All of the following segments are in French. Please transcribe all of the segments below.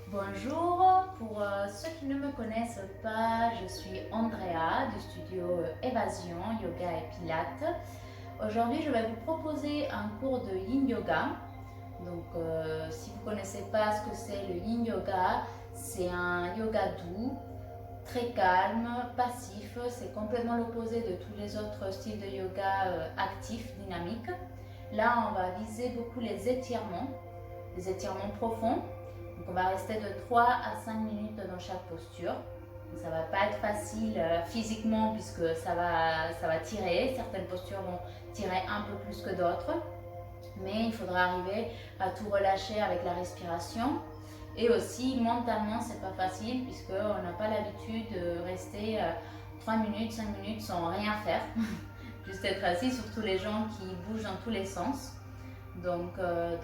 Bonjour, pour ceux qui ne me connaissent pas, je suis Andrea du studio Évasion Yoga et Pilates. Aujourd'hui, je vais vous proposer un cours de Yin Yoga. Donc, si vous ne connaissez pas ce que c'est le Yin Yoga, c'est un yoga doux, très calme, passif. C'est complètement l'opposé de tous les autres styles de yoga actifs, dynamiques. Là, on va viser beaucoup les étirements profonds. Donc on va rester de 3 à 5 minutes dans chaque posture. Donc ça ne va pas être facile physiquement puisque ça va tirer. Certaines postures vont tirer un peu plus que d'autres. Mais il faudra arriver à tout relâcher avec la respiration. Et aussi mentalement, c'est pas facile puisqu'on n'a pas l'habitude de rester 3 minutes, 5 minutes sans rien faire. Juste être assis, surtout les gens qui bougent dans tous les sens. Donc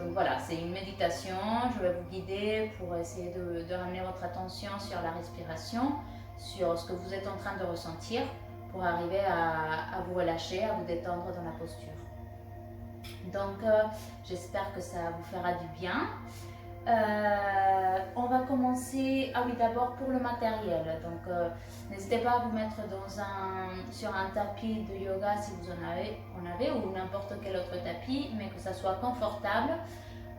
voilà, c'est une méditation. Je vais vous guider pour essayer de ramener votre attention sur la respiration, sur ce que vous êtes en train de ressentir, pour arriver à vous relâcher, à vous détendre dans la posture. Donc j'espère que ça vous fera du bien. On va commencer, d'abord pour le matériel. Donc n'hésitez pas à vous mettre sur un tapis de yoga si vous en avez ou n'importe quel autre tapis, mais que ça soit confortable,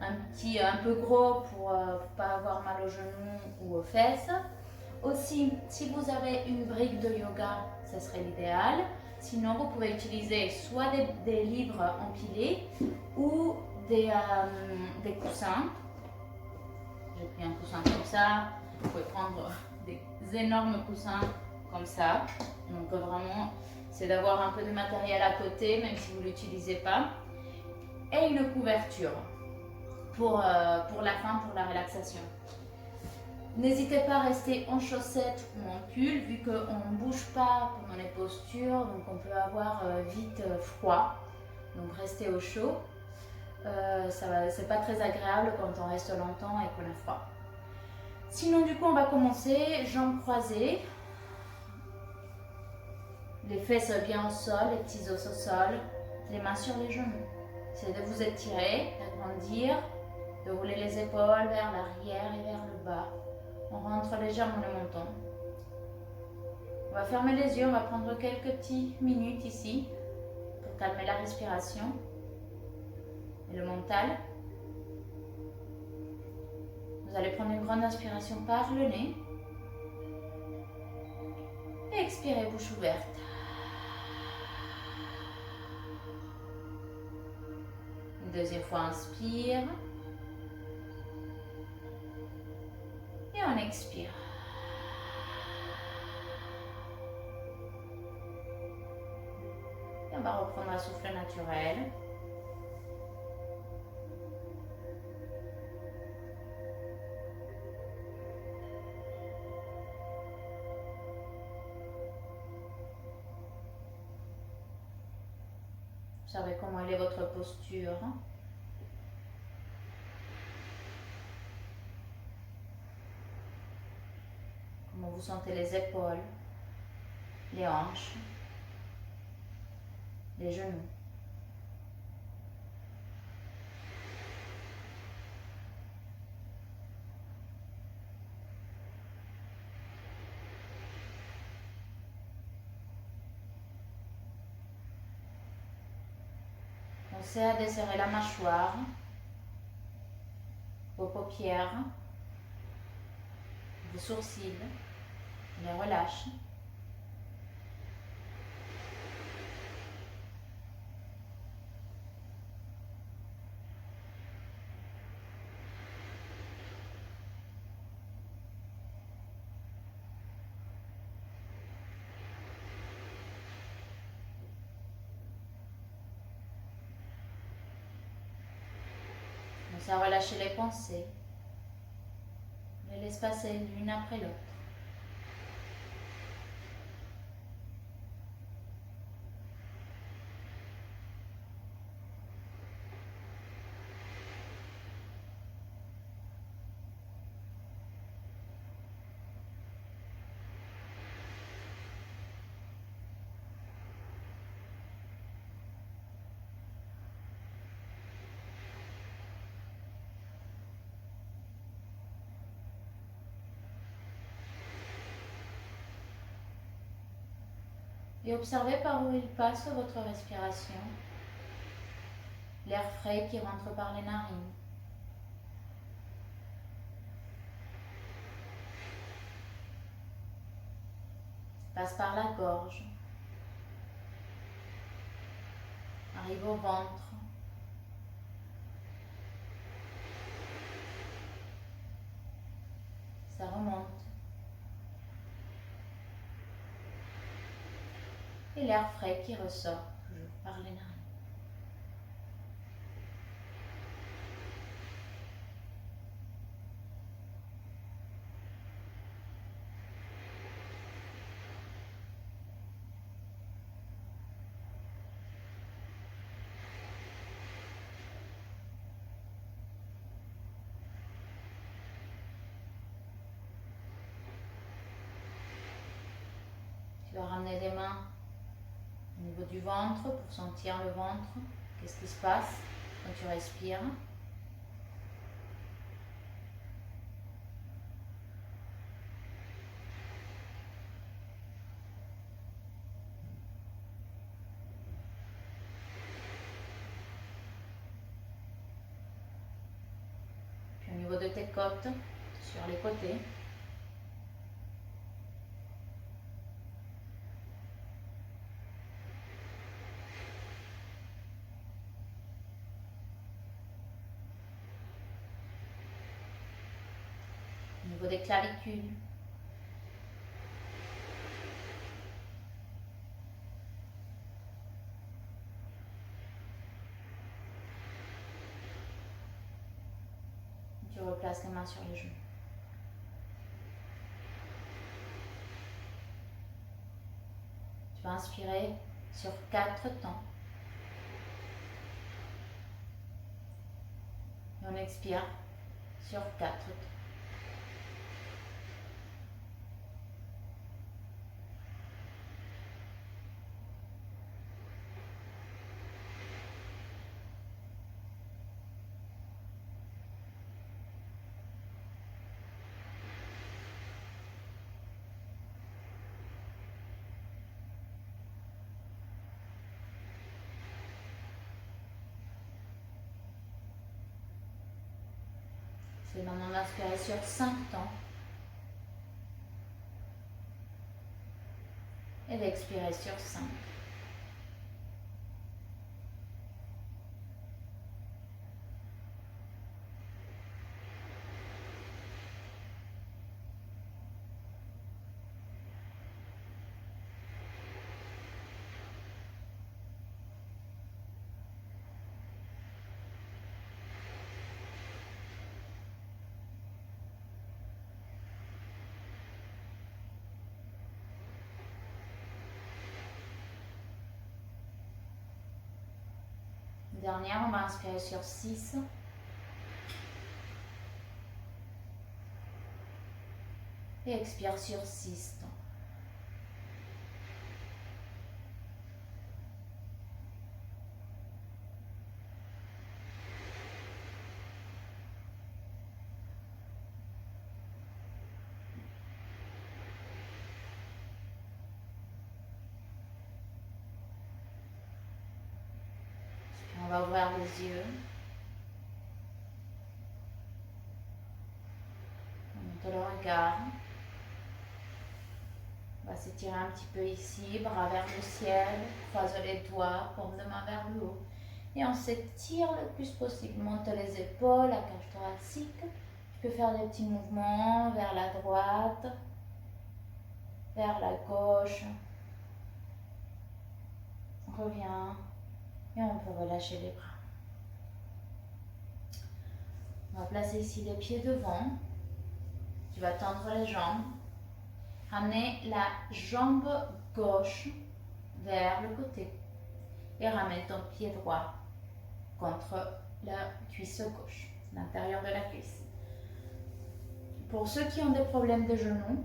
un peu gros pour pas avoir mal aux genoux ou aux fesses. Aussi, si vous avez une brique de yoga, ce serait l'idéal. Sinon, vous pouvez utiliser soit des livres empilés ou des coussins. J'ai pris un coussin comme ça. Vous pouvez prendre des énormes coussins comme ça. Donc vraiment, c'est d'avoir un peu de matériel à côté, même si vous ne l'utilisez pas. Et une couverture pour la fin, pour la relaxation. N'hésitez pas à rester en chaussettes ou en pull, vu qu'on ne bouge pas pendant les postures, donc on peut avoir vite froid. Donc restez au chaud. C'est pas très agréable quand on reste longtemps et qu'on a froid. Sinon, du coup, on va commencer jambes croisées, les fesses bien au sol, les petits os au sol, les mains sur les genoux. C'est de vous étirer, d'agrandir, de rouler les épaules vers l'arrière et vers le bas. On rentre légèrement le menton. On va fermer les yeux, on va prendre quelques petites minutes ici pour calmer la respiration et le mental. Vous allez prendre une grande inspiration par le nez et expirez bouche ouverte. Une deuxième fois, inspire et on expire. Et on va reprendre un souffle naturel. Observez comment elle est votre posture. Comment vous sentez les épaules, les hanches, les genoux. Pensez à desserrer la mâchoire, vos paupières, vos sourcils, les relâche. Pensez à relâcher les pensées. Les laisse passer l'une après l'autre. Et observez par où il passe votre respiration. L'air frais qui rentre par les narines. Passe par la gorge. Arrive au ventre. Ça remonte. Et l'air frais qui ressort toujours par les narines. Tu vas ramener les mains au niveau du ventre pour sentir le ventre. Qu'est-ce qui se passe quand tu respires? Puis au niveau de tes côtes, sur les côtés. Au niveau des clavicules. Tu replaces les mains sur les genoux. Tu vas inspirer sur 4 temps. Et on expire sur 4 temps. C'est maintenant d'inspirer sur 5 temps. Et d'expirer sur 5. Dernière, on va inspirer sur 6. Et expire sur 6 temps. Puis on va ouvrir les yeux. On monte le regard. On va s'étirer un petit peu ici, bras vers le ciel, croise les doigts, paume de main vers le haut. Et on s'étire le plus possible. Monte les épaules, la cage thoracique. Tu peux faire des petits mouvements vers la droite, vers la gauche. On revient et on peut relâcher les bras. On va placer ici les pieds devant. Tu vas tendre les jambes. Ramener la jambe gauche vers le côté et ramène ton pied droit contre la cuisse gauche, l'intérieur de la cuisse. Pour ceux qui ont des problèmes de genoux,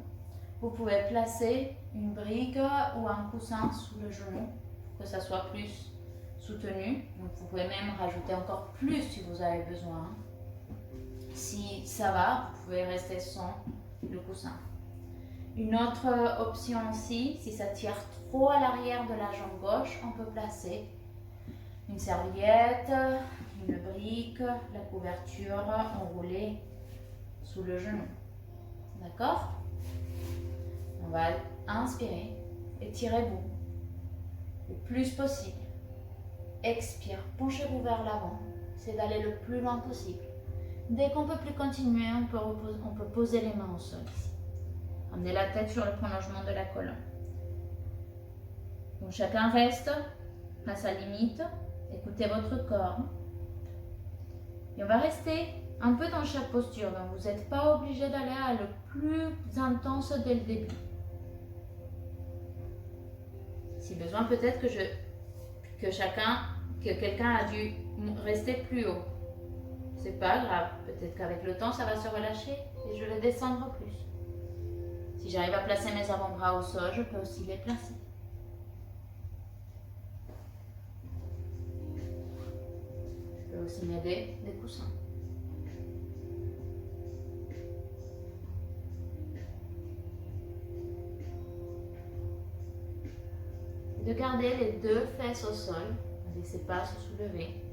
vous pouvez placer une brique ou un coussin sous le genou pour que ça soit plus soutenu. Donc vous pouvez même rajouter encore plus si vous avez besoin. Si ça va, vous pouvez rester sans le coussin. Une autre option aussi, si ça tire trop à l'arrière de la jambe gauche, on peut placer une serviette, une brique, la couverture enroulée sous le genou. D'accord? On va inspirer, étirez-vous le plus possible. Expire, penchez-vous vers l'avant, c'est d'aller le plus loin possible. Dès qu'on ne peut plus continuer, on peut poser les mains au sol ici. Amenez la tête sur le prolongement de la colonne. Donc chacun reste à sa limite. Écoutez votre corps. Et on va rester un peu dans chaque posture. Donc vous n'êtes pas obligé d'aller à le plus intense dès le début. Si besoin, peut-être que quelqu'un a dû rester plus haut. C'est pas grave. Peut-être qu'avec le temps, ça va se relâcher et je vais descendre plus. Si j'arrive à placer mes avant-bras au sol, je peux aussi les placer. Je peux aussi m'aider des coussins. Et de garder les deux fesses au sol. Ne laissez pas se soulever.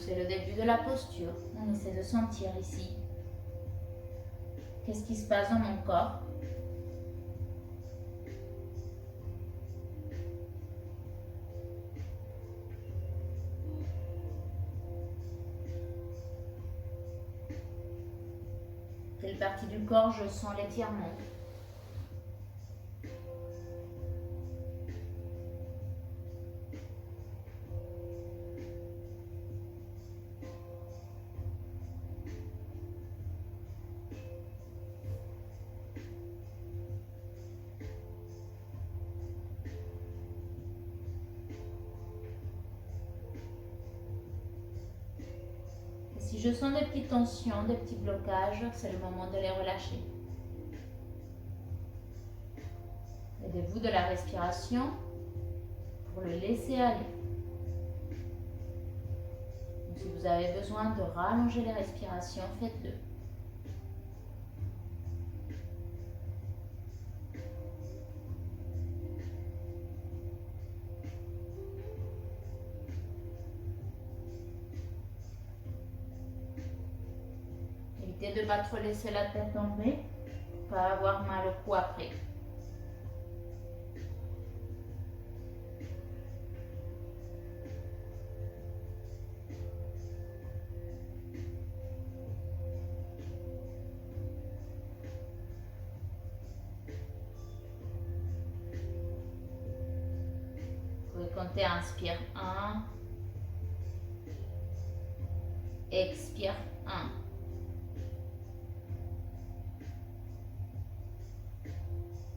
C'est le début de la posture. On essaie de sentir ici. Qu'est-ce qui se passe dans mon corps? Quelle partie du corps je sens l'étirement? Si je sens des petites tensions, des petits blocages, c'est le moment de les relâcher. Aidez-vous de la respiration pour le laisser aller. Donc, si vous avez besoin de rallonger les respirations, faites-le. Évitez de ne pas trop laisser la tête tomber pour ne pas avoir mal au cou après. Vous pouvez compter, inspire 1, expire 1.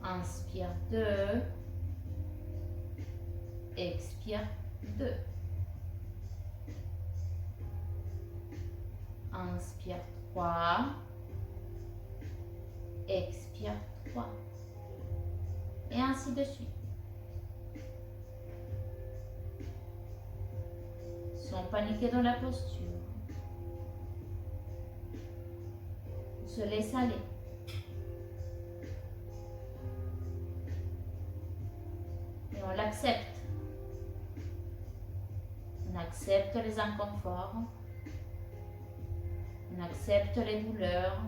Inspire 2, expire 2. Inspire 3, expire 3. Et ainsi de suite. Sans paniquer dans la posture. On se laisse aller. Et on l'accepte. On accepte les inconforts. On accepte les douleurs.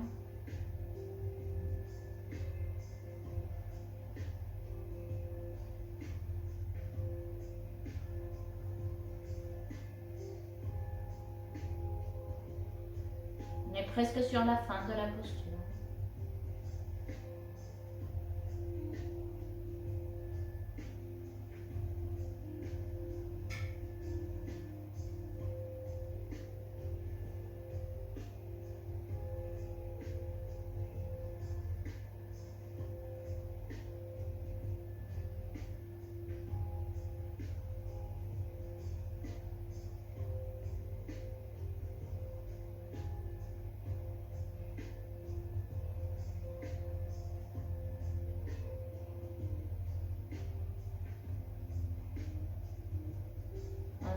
On est presque sur la fin de la posture.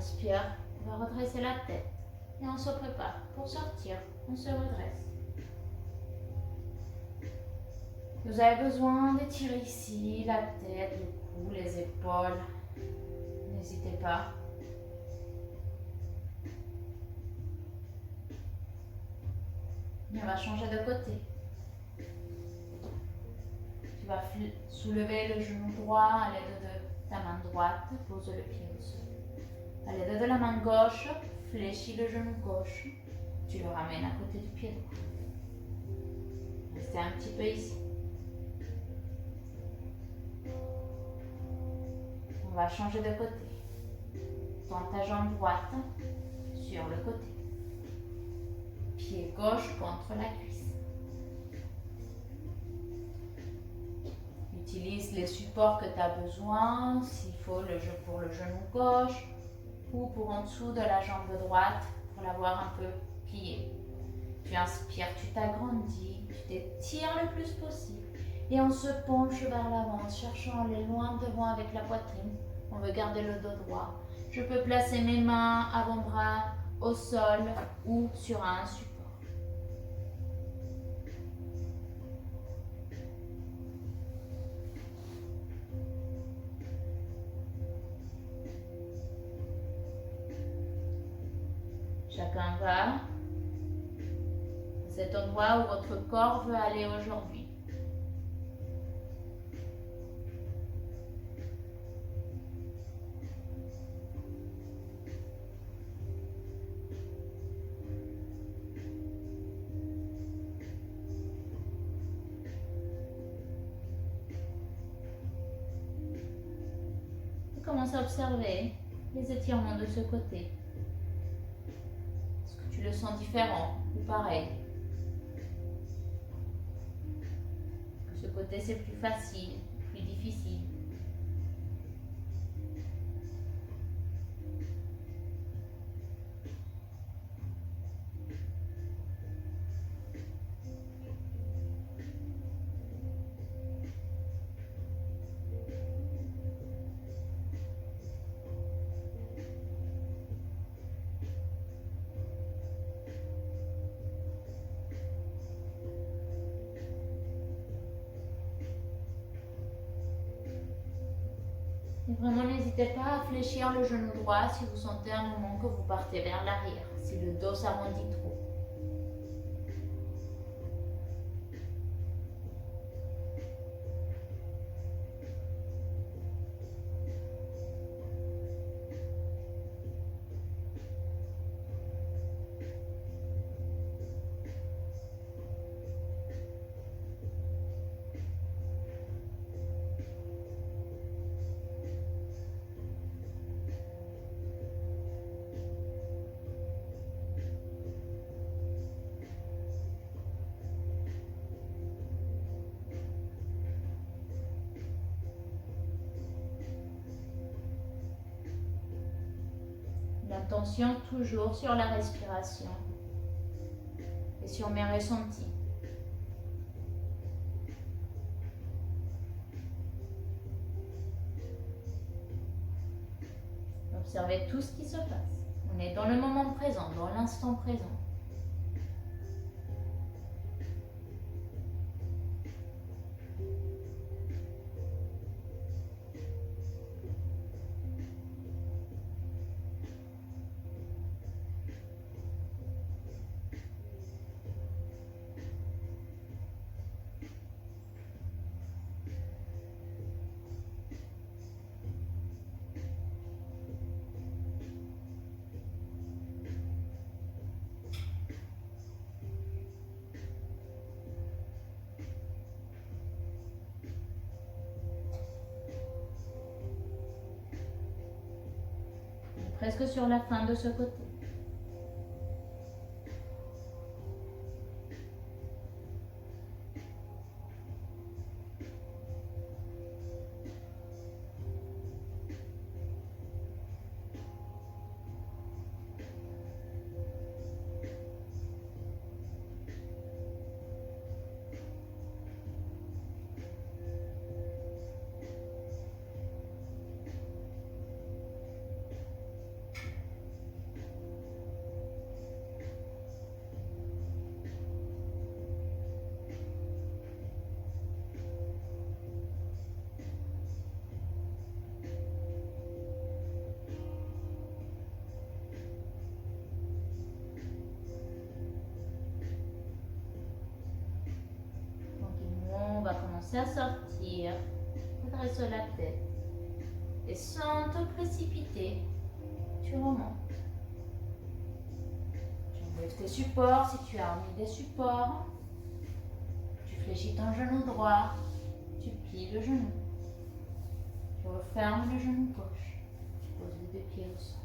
inspire, on va redresser la tête et on se prépare pour sortir. On se redresse. Vous avez besoin d'étirer ici la tête, le cou, les épaules. N'hésitez pas. Et on va changer de côté. Tu vas soulever le genou droit à l'aide de ta main droite. Pose le pied au sol. À l'aide de la main gauche, fléchis le genou gauche. Tu le ramènes à côté du pied droit. Restez un petit peu ici. On va changer de côté. Tends ta jambe droite sur le côté. Pied gauche contre la cuisse. Utilise les supports que tu as besoin, s'il faut pour le genou gauche ou pour en dessous de la jambe droite pour l'avoir un peu pliée. Tu inspires, tu t'agrandis, tu t'étires le plus possible et on se penche vers l'avant, cherchant à aller loin devant avec la poitrine. On veut garder le dos droit. Je peux placer mes mains, avant-bras au sol ou sur un support. Chacun va à cet endroit où votre corps veut aller aujourd'hui. Et commence à observer les étirements de ce côté. Est-ce que tu le sens différent ou pareil? Ce côté c'est plus facile, plus difficile. Et vraiment, n'hésitez pas à fléchir le genou droit si vous sentez un moment que vous partez vers l'arrière, si le dos s'arrondit trop. L'attention toujours sur la respiration et sur mes ressentis. Observez tout ce qui se passe. On est dans le moment présent, dans l'instant présent. Presque sur la fin de ce côté. commencer à sortir. Redresse la tête. Et sans te précipiter, tu remontes. Tu enlèves tes supports si tu as mis des supports. Tu fléchis ton genou droit. Tu plies le genou. Tu refermes le genou gauche. Tu poses les deux pieds au sol.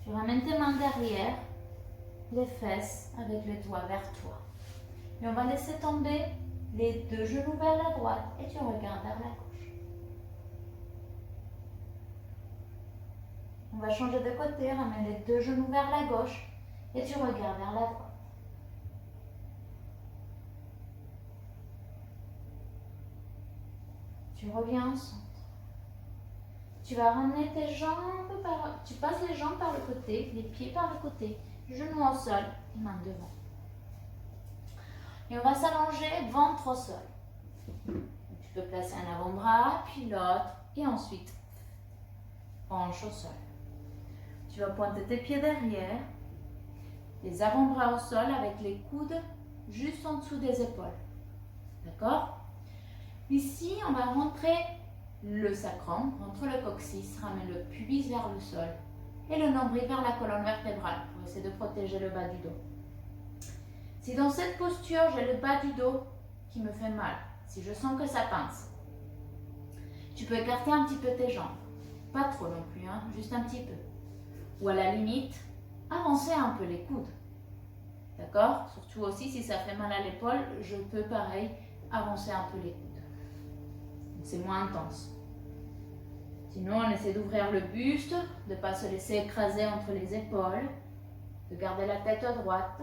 Tu ramènes tes mains derrière, les fesses avec les doigts vers toi. Et on va laisser tomber les deux genoux vers la droite et tu regardes vers la gauche. On va changer de côté, ramène les deux genoux vers la gauche et tu regardes vers la droite. Tu reviens au centre. Tu vas ramener tes jambes tu passes les jambes par le côté, les pieds par le côté, genoux au sol et mains devant. Et on va s'allonger ventre au sol. Tu peux placer un avant-bras, puis l'autre, et ensuite hanche au sol. Tu vas pointer tes pieds derrière, les avant-bras au sol avec les coudes juste en dessous des épaules. D'accord? Ici, on va rentrer le sacrum, rentre le coccyx, ramène le pubis vers le sol et le nombril vers la colonne vertébrale pour essayer de protéger le bas du dos. Si dans cette posture, j'ai le bas du dos qui me fait mal, si je sens que ça pince, tu peux écarter un petit peu tes jambes. Pas trop non plus, hein, juste un petit peu. Ou à la limite, avancer un peu les coudes. D'accord? Surtout aussi si ça fait mal à l'épaule, je peux pareil avancer un peu les coudes. C'est moins intense. Sinon, on essaie d'ouvrir le buste, de ne pas se laisser écraser entre les épaules, de garder la tête droite.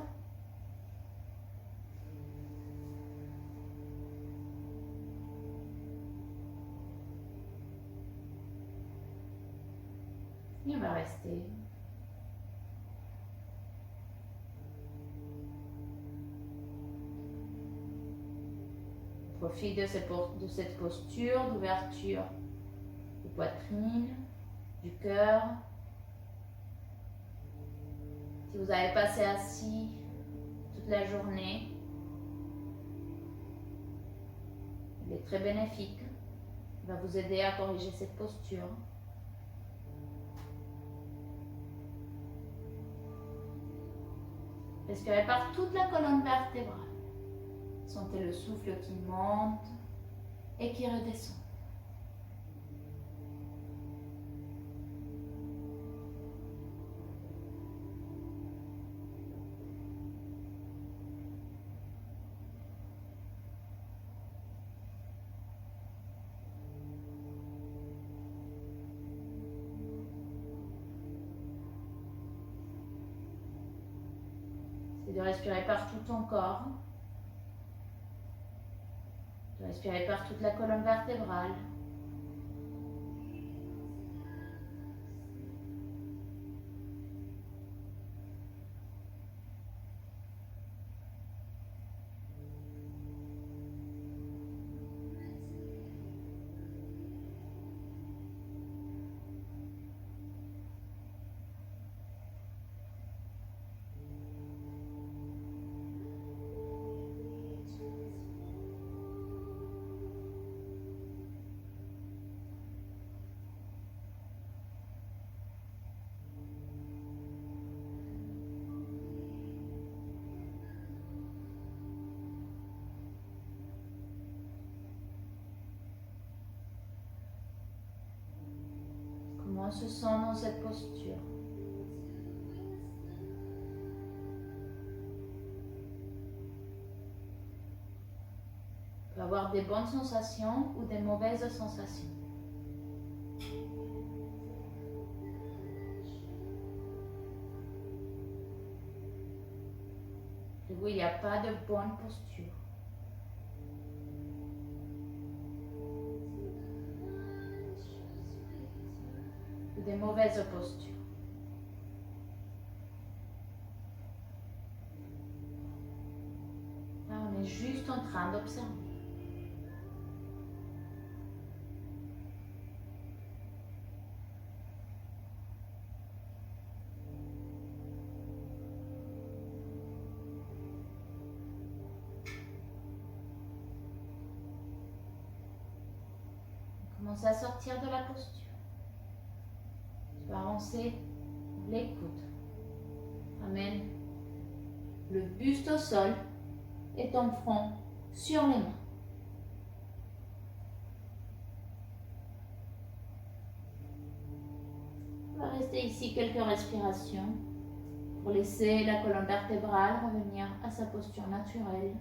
Et on va rester. Profite de cette posture d'ouverture de poitrine, du cœur. Si vous avez passé assis toute la journée, il est très bénéfique. Il va vous aider à corriger cette posture. Respirez par toute la colonne vertébrale. Sentez le souffle qui monte et qui redescend. C'est de respirer par tout ton corps. De respirer par toute la colonne vertébrale. Comment on se sent dans cette posture? On peut avoir des bonnes sensations ou des mauvaises sensations. Chez vous, il n'y a pas de bonne posture. Ou des mauvaises postures. Là, on est juste en train d'observer. commencer à sortir de la posture. Tu vas avancer les coudes. Amène le buste au sol et ton front sur les mains. On va rester ici quelques respirations pour laisser la colonne vertébrale revenir à sa posture naturelle.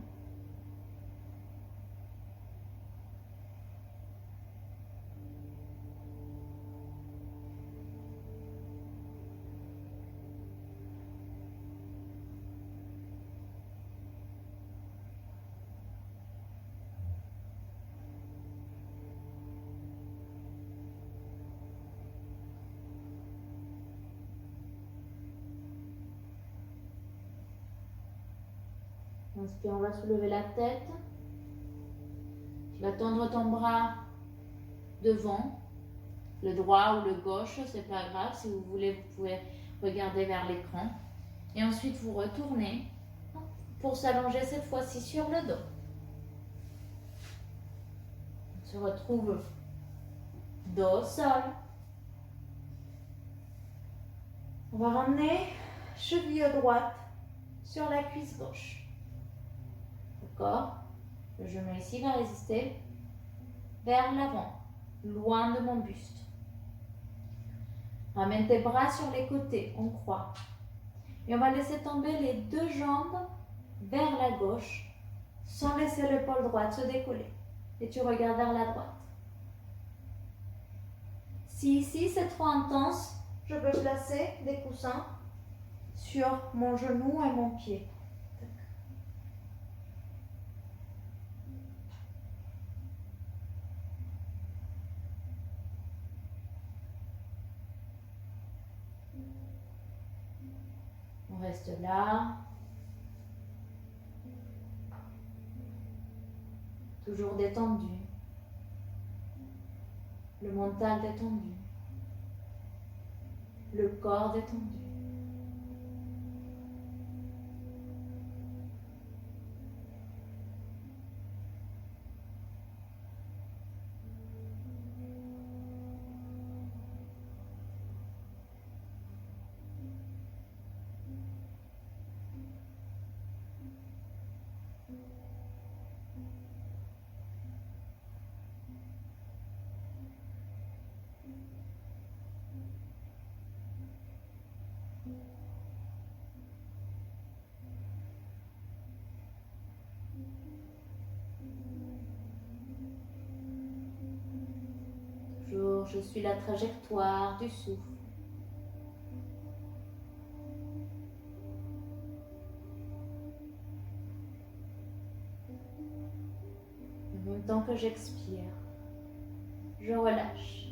Inspire, on va soulever la tête. Tu vas tendre ton bras devant, le droit ou le gauche, c'est pas grave. Si vous voulez, vous pouvez regarder vers l'écran. Et ensuite, vous retournez pour s'allonger cette fois-ci sur le dos. On se retrouve dos au sol. On va ramener cheville droite sur la cuisse gauche. D'accord? Le genou ici va résister vers l'avant, loin de mon buste. Ramène tes bras sur les côtés, on croit. Et on va laisser tomber les deux jambes vers la gauche, sans laisser l'épaule droite se décoller. Et tu regardes vers la droite. Si ici c'est trop intense, je peux placer des coussins sur mon genou et mon pied. On reste là. Toujours détendu. Le mental détendu. Le corps détendu. Toujours, je suis la trajectoire du souffle. En même temps que j'expire, je relâche.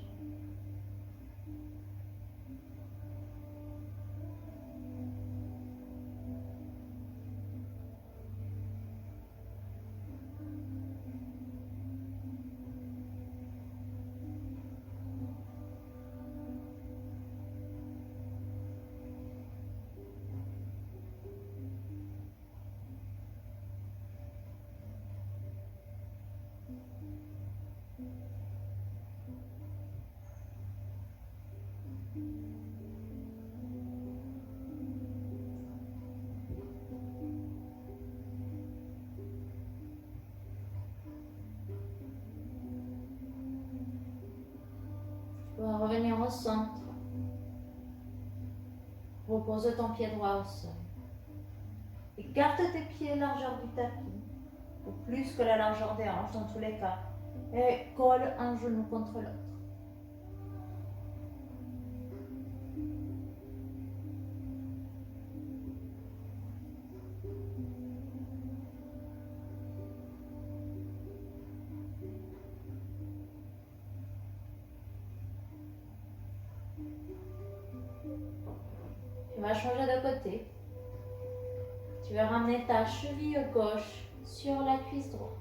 Tu vas revenir au centre. Repose ton pied droit au sol. Écarte tes pieds largeur du tapis, ou plus que la largeur des hanches dans tous les cas, et colle un genou contre l'autre. Tu vas changer de côté. Tu vas ramener ta cheville gauche sur la cuisse droite.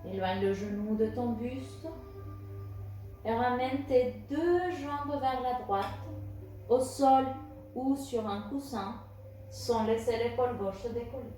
Éloigne le genou de ton buste et ramène tes deux jambes vers la droite, au sol ou sur un coussin, sans laisser l'épaule gauche se décoller.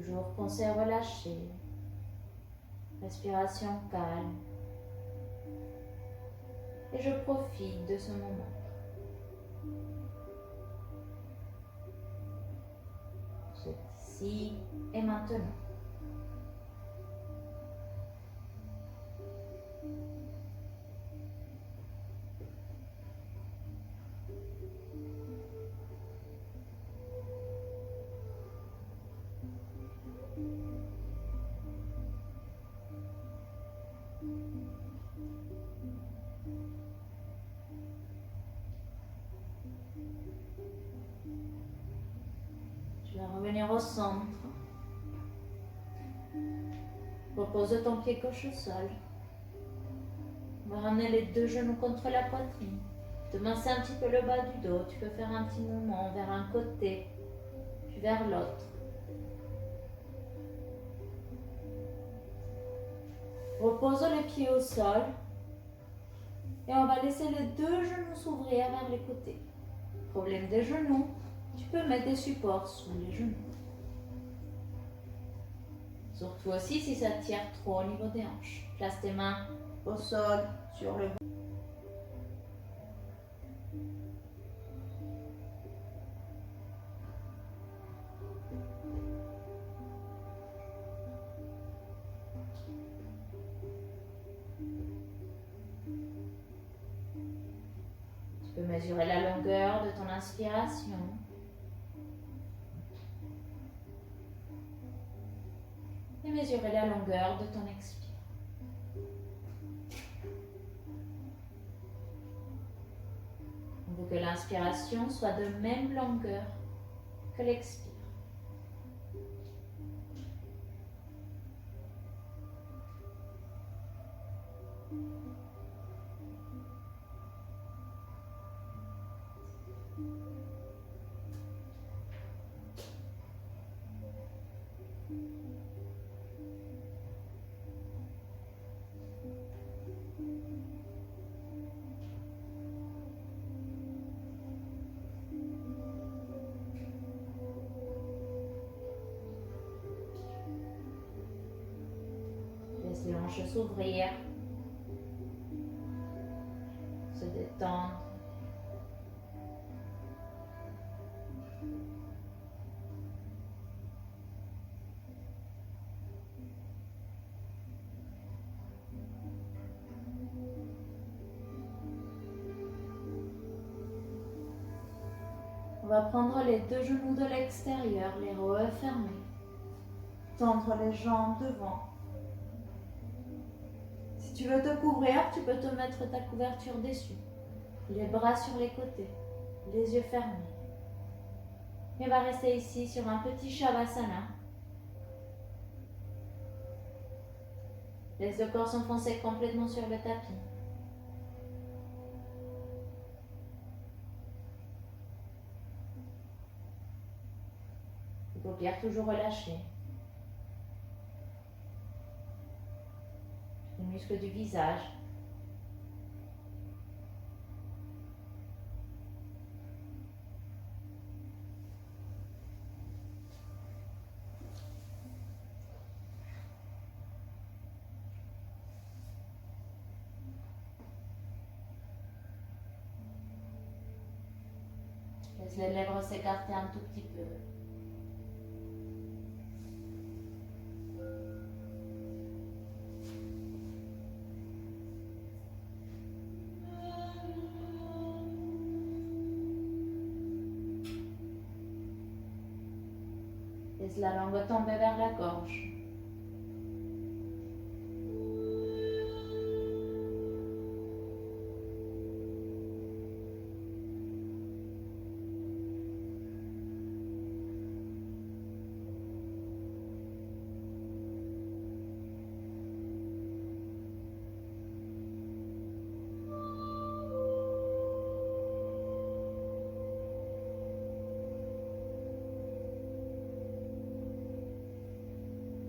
Toujours pensée relâchée, respiration calme. Et je profite de ce moment. C'est ici et maintenant. Tu vas revenir au centre. Repose ton pied gauche au sol. On va ramener les deux genoux contre la poitrine. Te masser un petit peu le bas du dos. Tu peux faire un petit mouvement vers un côté, puis vers l'autre. Repose les pieds au sol. Et on va laisser les deux genoux s'ouvrir vers les côtés. Problème des genoux, tu peux mettre des supports sous les genoux. Surtout aussi si ça tire trop au niveau des hanches. Place tes mains au sol, sur le ventre. Tu peux mesurer la longueur de ton inspiration. Et mesurer la longueur de ton expire. On veut que l'inspiration soit de même longueur que l'expire. Laisse les hanches s'ouvrir, se détendre. On va prendre les deux genoux de l'extérieur, les refermer. Tendre les jambes devant. Si tu veux te couvrir, tu peux te mettre ta couverture dessus. Les bras sur les côtés, les yeux fermés. Et on va rester ici sur un petit Shavasana. Laisse le corps s'enfoncer complètement sur le tapis. Les paupières toujours relâchées. Les muscles du visage. Laisse les lèvres s'écarter un tout petit peu. Laisse la langue tomber vers la gorge.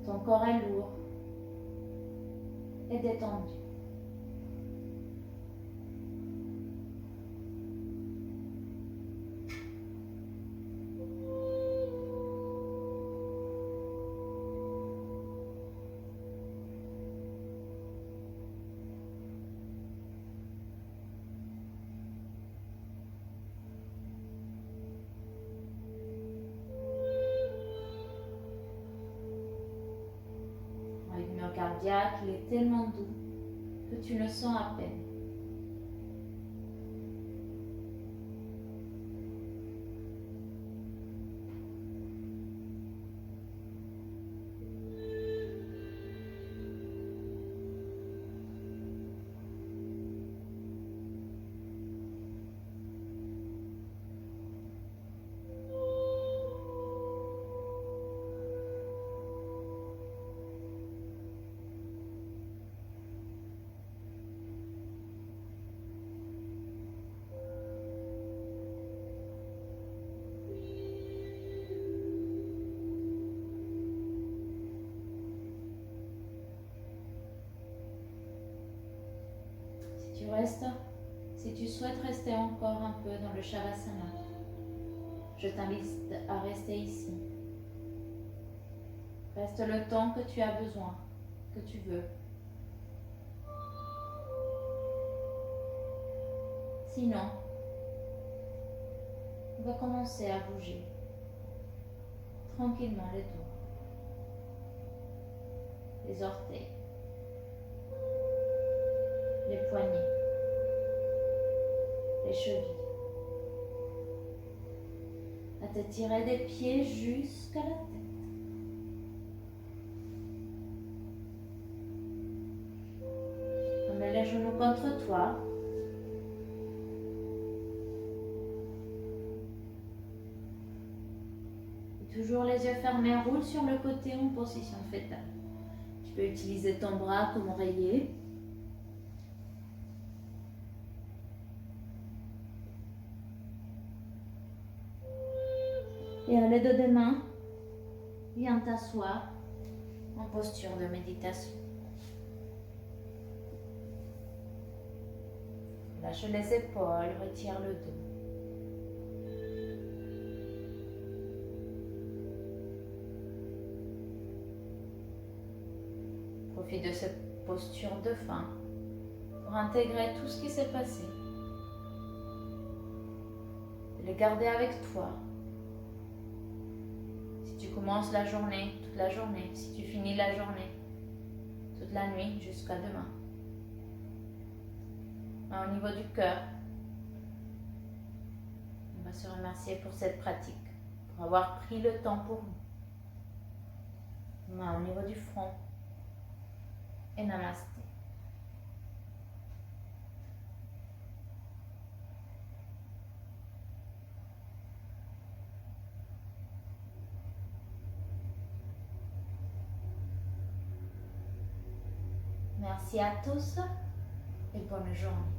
Ton corps est lourd et détendu. cardiaque, il est tellement doux que tu le sens à peine. Si tu souhaites rester encore un peu dans le Shavasana, je t'invite à rester ici. Reste le temps que tu as besoin, que tu veux. Sinon, on va commencer à bouger tranquillement les doigts, les orteils, les poignets, les chevilles, à te tirer des pieds jusqu'à la tête. Mets les genoux contre toi. Et toujours les yeux fermés, roule sur le côté en position fétale. Tu peux utiliser ton bras comme oreiller. Et à l'aide des mains, viens t'asseoir en posture de méditation. Lâche les épaules, retire le dos. Profite de cette posture de fin pour intégrer tout ce qui s'est passé. De les garder avec toi. Si tu commences la journée, toute la journée. Si tu finis la journée, toute la nuit jusqu'à demain. Au niveau du cœur, on va se remercier pour cette pratique, pour avoir pris le temps pour nous. Au niveau du front, et namasté. Merci à tous et bonne journée.